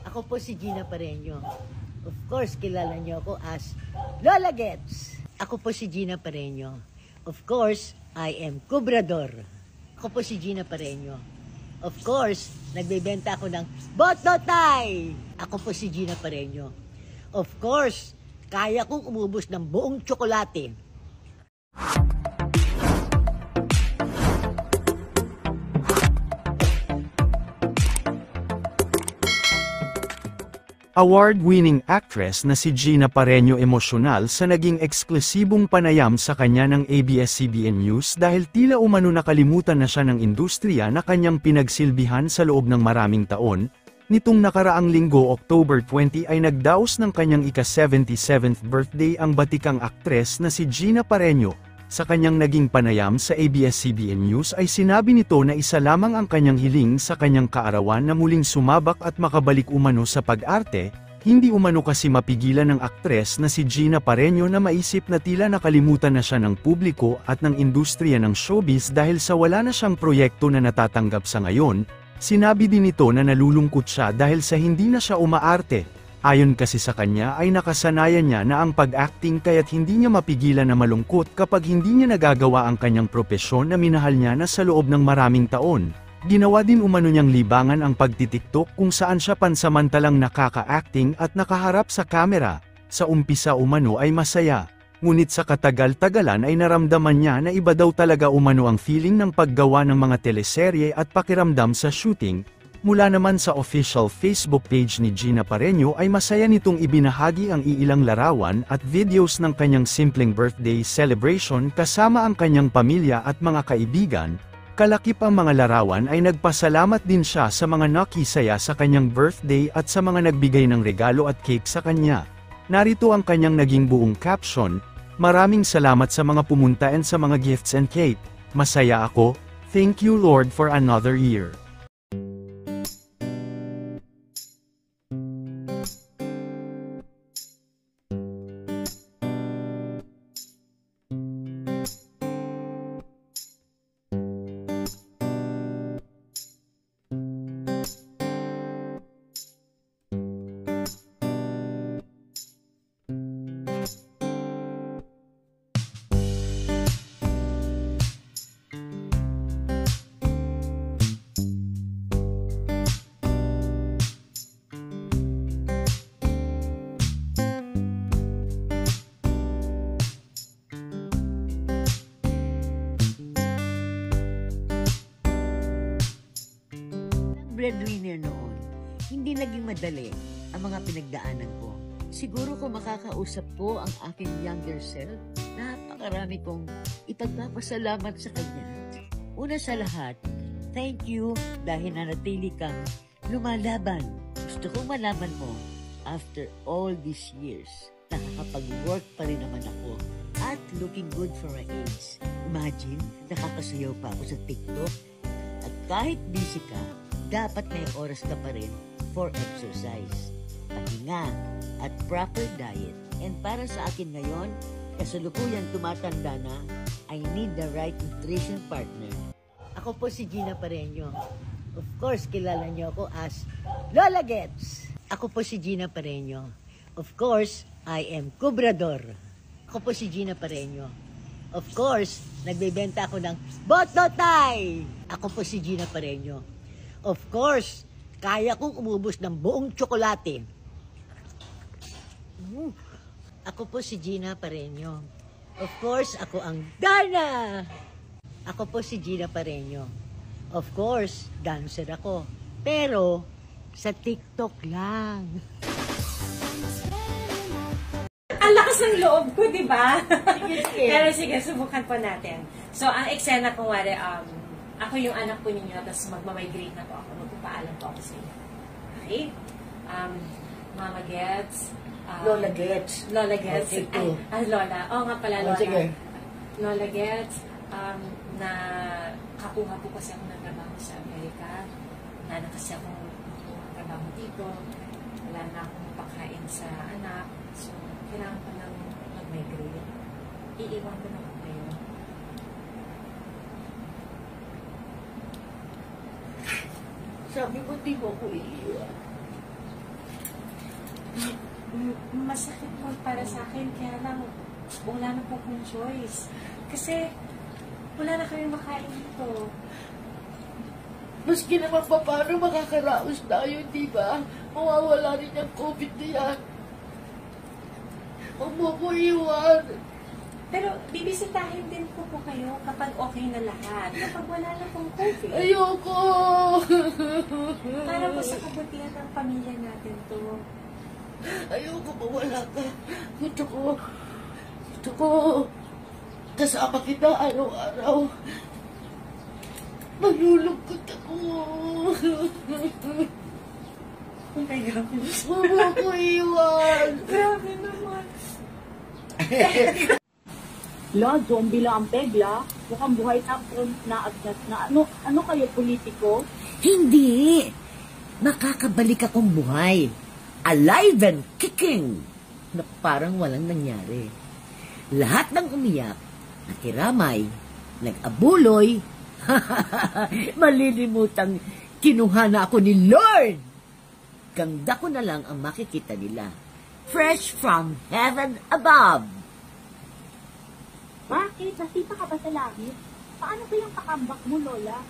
Ako po si Gina Pareño. Of course, kilala niyo ako as Lola Gets. Ako po si Gina Pareño. Of course, I am Cobrador. Ako po si Gina Pareño. Of course, nagbebenta ako ng Bototay. Ako po si Gina Pareño. Of course, kaya kong umubos ng buong tsokolate. Award-winning actress na si Gina Pareño emosyonal sa naging eksklusibong panayam sa kanya ng ABS-CBN News dahil tila umano nakalimutan na siya ng industriya na kanyang pinagsilbihan sa loob ng maraming taon. Nitong nakaraang linggo October 20 ay nagdaos ng kanyang ika-77th birthday ang batikang aktres na si Gina Pareño. Sa kanyang naging panayam sa ABS-CBN News ay sinabi nito na isa lamang ang kanyang hiling sa kanyang kaarawan na muling sumabak at makabalik umano sa pag-arte, hindi umano kasi mapigilan ng aktres na si Gina Pareño na maisip na tila nakalimutan na siya ng publiko at ng industriya ng showbiz dahil sa wala na siyang proyekto na natatanggap sa ngayon. Sinabi din nito na nalulungkot siya dahil sa hindi na siya umaarte. Ayon kasi sa kanya ay nakasanayan niya na ang pag-acting kaya't hindi niya mapigilan na malungkot kapag hindi niya nagagawa ang kanyang propesyon na minahal niya na sa loob ng maraming taon. Ginawa din umano niyang libangan ang pagtitiktok kung saan siya pansamantalang nakaka-acting at nakaharap sa kamera. Sa umpisa umano ay masaya. Ngunit sa katagal-tagalan ay naramdaman niya na iba daw talaga umano ang feeling ng paggawa ng mga teleserye at pakiramdam sa shooting. Mula naman sa official Facebook page ni Gina Pareño ay masaya nitong ibinahagi ang iilang larawan at videos ng kanyang simpleng birthday celebration kasama ang kanyang pamilya at mga kaibigan. Kalakip ang mga larawan ay nagpasalamat din siya sa mga nakisaya sa kanyang birthday at sa mga nagbigay ng regalo at cake sa kanya. Narito ang kanyang naging buong caption, "Maraming salamat sa mga pumunta and sa mga gifts and cake. Masaya ako. Thank you Lord for another year." Breadwinner noon, hindi naging madali ang mga pinagdaanan ko. Siguro kung makakausap ko ang aking younger self, napakarami kong ipagpapasalamat sa kanya. Una sa lahat, thank you dahil nanatili kang lumalaban. Gusto kong malaman mo, after all these years, nakakapag-work pa rin naman ako at looking good for my age. Imagine, nakakasayaw pa ako sa TikTok at kahit busy ka, dapat may oras ka pa rin for exercise, pahinga, at proper diet. And para sa akin ngayon, kasalukuyan tumatanda na, I need the right nutrition partner. Ako po si Gina Pareño. Of course, kilala niyo ako as Lola Gets. Ako po si Gina Pareño. Of course, I am Cobrador. Ako po si Gina Pareño. Of course, nagbebenta ako ng Bototay. Ako po si Gina Pareño. Of course, kaya kong umubos ng buong tsokolate. Ako po si Gina Pareño. Of course, ako ang Dana. Ako po si Gina Pareño. Of course, dancer ako. Pero, sa TikTok lang. Ang lakas ng loob ko, di ba? Sige. Pero sige, subukan po natin. So, ang eksena kung wari, ako yung anak po ninyo, tapos magmamigrate na po ako. Magpapaalam po ako sa inyo. Okay? Mama Gets. Lola Gets. Lola Gets. Okay, Lola. Oo nga pala, Lola. Sige. Lola Gets. Na kakuha po kasi ako ng trabaho sa Amerika. Wala na kasi akong trabaho dito. Wala na akong pakain sa anak. So, kailangan ko nang mag-migrate. Iiwan ko na po kayo. Sabi mo, di mo ko iiwan. masakit po para sa akin, kaya lang wala na po akong choice. Kasi wala na kami makain dito. Maski naman pa paano makakaraos tayo, di ba? Mawawala rin ang COVID na yan. Huwag mo ko iwan. Pero bibisitahin din po kayo kapag okay na lahat. Kapag wala na pong COVID. Ayoko! Para po sa kabutihan ng pamilya natin to. Ayoko mawala ka. Gusto ko kasama kita araw-araw. Malulungkot ako. Oh my God. Huwag mo ko iwan. Grabe naman. La, zombie lang ang pegla. Mukhang buhay na agad na. Ano kayo, politiko? Hindi. Makakabalik akong buhay. Alive and kicking. Na parang walang nangyari. Lahat ng umiyak, nakiramay, nag-abuloy, malilimutang kinuha na ako ni Lord. Ganda ko na lang ang makikita nila. Fresh from heaven above. Bakit? Nasipa ka ba sa langit? Paano ba yung pakambak mo, Lola?